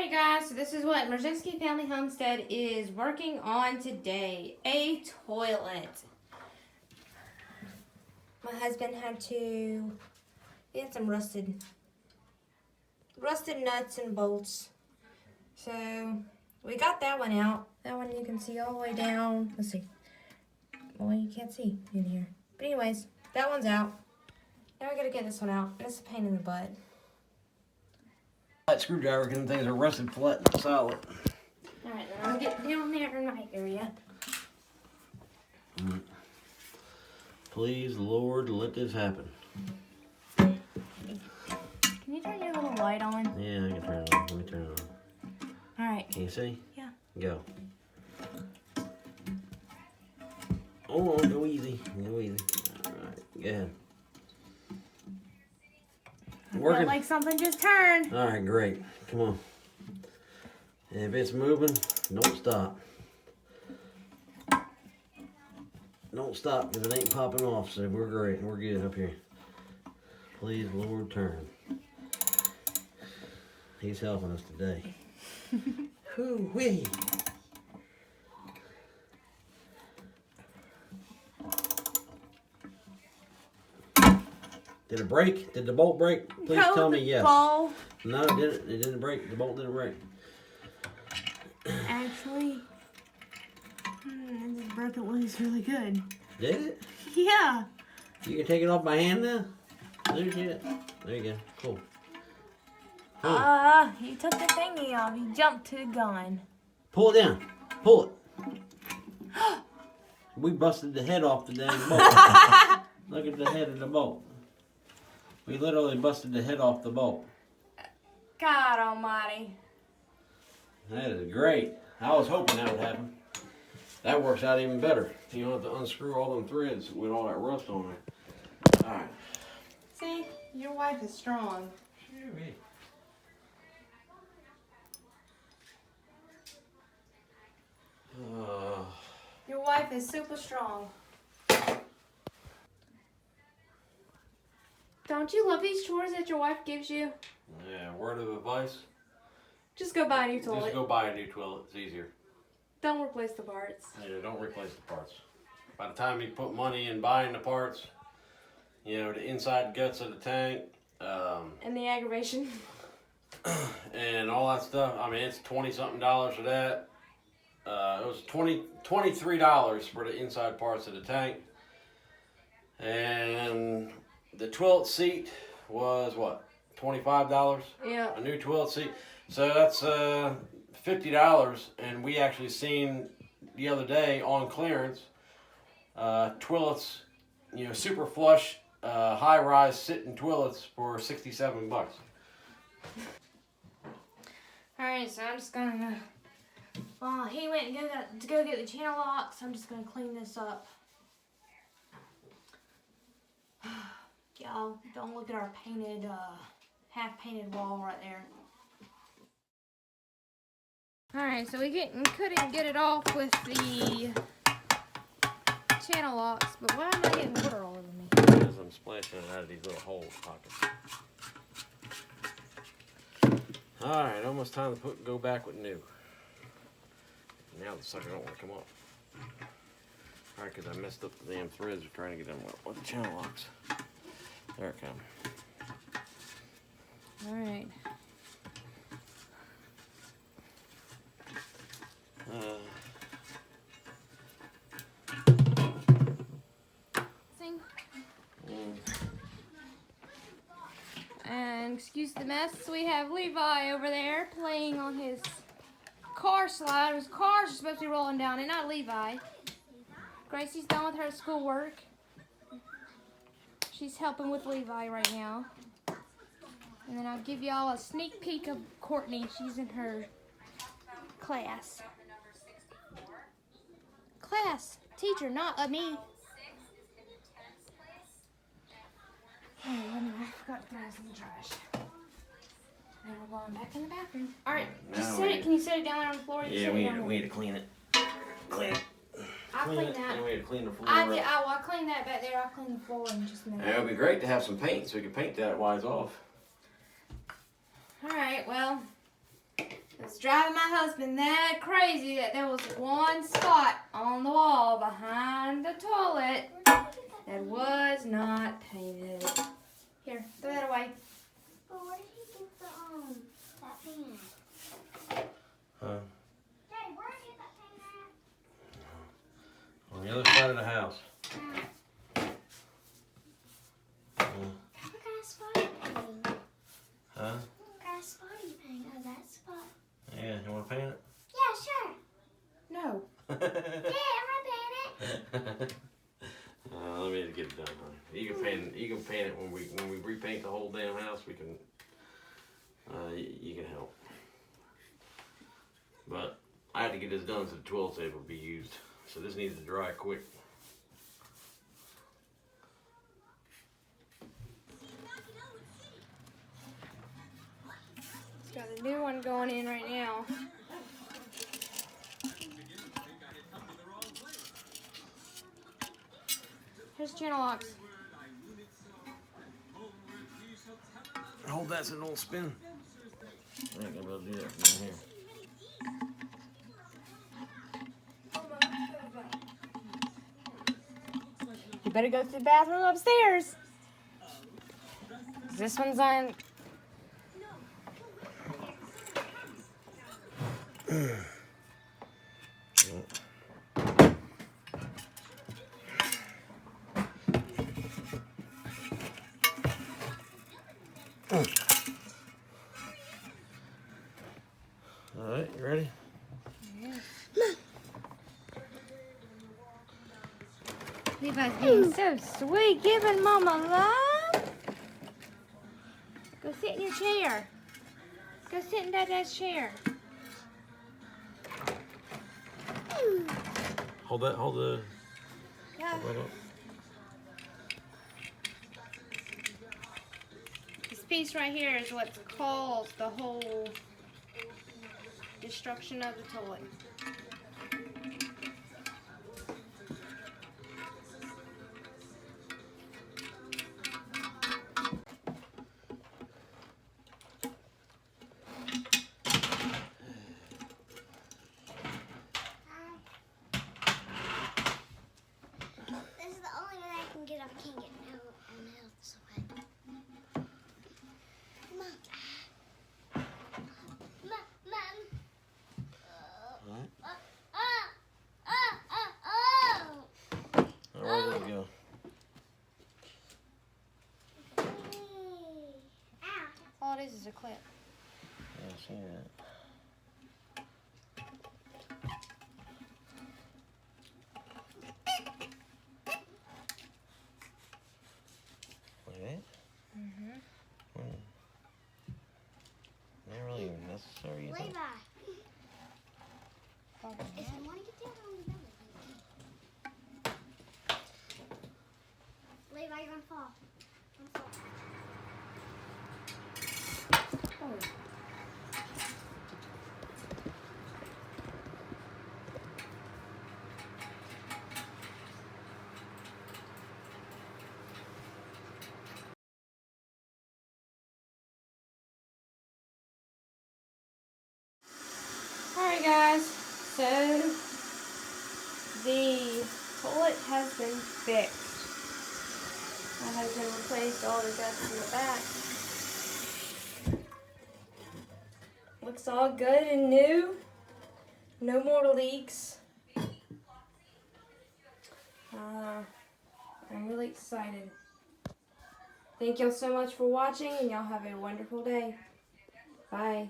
Alright guys, so this is what Merzinski Family Homestead is working on today. A toilet. My husband had some rusted nuts and bolts. So we got that one out. That one you can see all the way down. Let's see. Well, you can't see in here. But anyways, that one's out. Now we gotta get this one out. It's a pain in the butt. That screwdriver, because things are rusted flat and solid. Alright, then I'll get down there in my area. Please, Lord, let this happen. Can you turn your little light on? Yeah, I can turn it on. Let me turn it on. Alright. Can you see? Yeah. Go. Oh, go easy. Go easy. Alright, go ahead. Working. Felt like something just turned. Alright, great. Come on. If it's moving, don't stop. Don't stop because it ain't popping off, so we're great. We're good up here. Please, Lord, turn. He's helping us today. Hoo-wee. Did it break? Did the bolt break? Please tell me yes. Ball. No, it didn't. It didn't break. The bolt didn't break. Actually, it just broke it loose really good. Did it? Yeah. You can take it off my hand now? There's it. There you go. Cool. He took the thingy off. He jumped to the gun. Pull it down. Pull it. We busted the head off the damn bolt. Look at the head of the bolt. We literally busted the head off the bolt. God almighty. That is great. I was hoping that would happen. That works out even better. You don't have to unscrew all them threads with all that rust on there. Alright. See, your wife is strong. Your wife is super strong. Don't you love these chores that your wife gives you? Yeah, word of advice. Just go buy a new toilet. Just go buy a new toilet. It's easier. Don't replace the parts. Yeah, don't replace the parts. By the time you put money in buying the parts, you know, the inside guts of the tank, And the aggravation. and all that stuff. I mean, it's $20-something for that. It was $23 for the inside parts of the tank. And the toilet seat was what? $25? Yeah. A new toilet seat. So that's $50, and we actually seen the other day on clearance toilets, you know, super flush, high-rise sitting toilets for $67. All right, so I'm just gonna. Well, he went to go get the channel locks. I'm just gonna clean this up. Y'all, don't look at our painted, half-painted wall right there. Alright, so we couldn't get it off with the channel locks, but why am I getting water all over me? Because I'm splashing it out of these little hole pockets. Alright, almost time to go back with new. Now the sucker don't want to come up. Alright, because I messed up the damn threads of trying to get them with the channel locks. There it comes. Alright. Sing. And excuse the mess, we have Levi over there playing on his car slide. His cars are supposed to be rolling down, and not Levi. Gracie's done with her schoolwork. She's helping with Levi right now. And then I'll give y'all a sneak peek of Courtney. She's in her class. Class. Teacher, not me. Oh, I forgot to throw this in the trash. Now we're going back in the bathroom. Alright, just set it. Can you set it down there on the floor? Yeah, we need to clean it. Clean it. I'll clean that. And we had to clean the floor. I'll clean that back there. I'll clean the floor in just a minute. It would be great to have some paint so we could paint that wise off. Alright, well, driving my husband that crazy that there was one spot on the wall behind the toilet that was not painted. Here, throw that away. But where did he get that paint? Huh? Daddy, where did he get that paint On the other side of the house. at? What kind of spot are you painting? Huh? What kind of spot are you painting? Oh, that spot. Yeah, you want to paint it? Yeah, sure. No. Yeah, I'm gonna paint it. Let me get it done, honey. You can paint it when we repaint the whole damn house. We can. You can help. But I had to get this done so the toilet's able to be used. So this needs to dry quick. Got a new one going in right now. Here's channel locks. Hold that so it don't spin. I ain't gonna be able to do that from here. You better go to the bathroom upstairs. This one's on. All right, you ready? Levi's being so sweet, giving Mama love. Go sit in your chair. Go sit in Dada's chair. Hold that. Hold the. Yeah. Hold that up. This piece right here is what's caused the whole destruction of the toilet. This is the only way I can get up. I can't get out this way. Mom. Mom. Alright. Oh. Where did it go? Ow. All it is a clip. Yeah, I see that. Wait. Not really even necessary. Levi. Oh, If you want to get down on the belly. Levi, you're gonna fall. Alright guys, so the toilet has been fixed. My husband replaced all the guts in the back. Looks all good and new. No more leaks. I'm really excited. Thank y'all so much for watching and y'all have a wonderful day. Bye.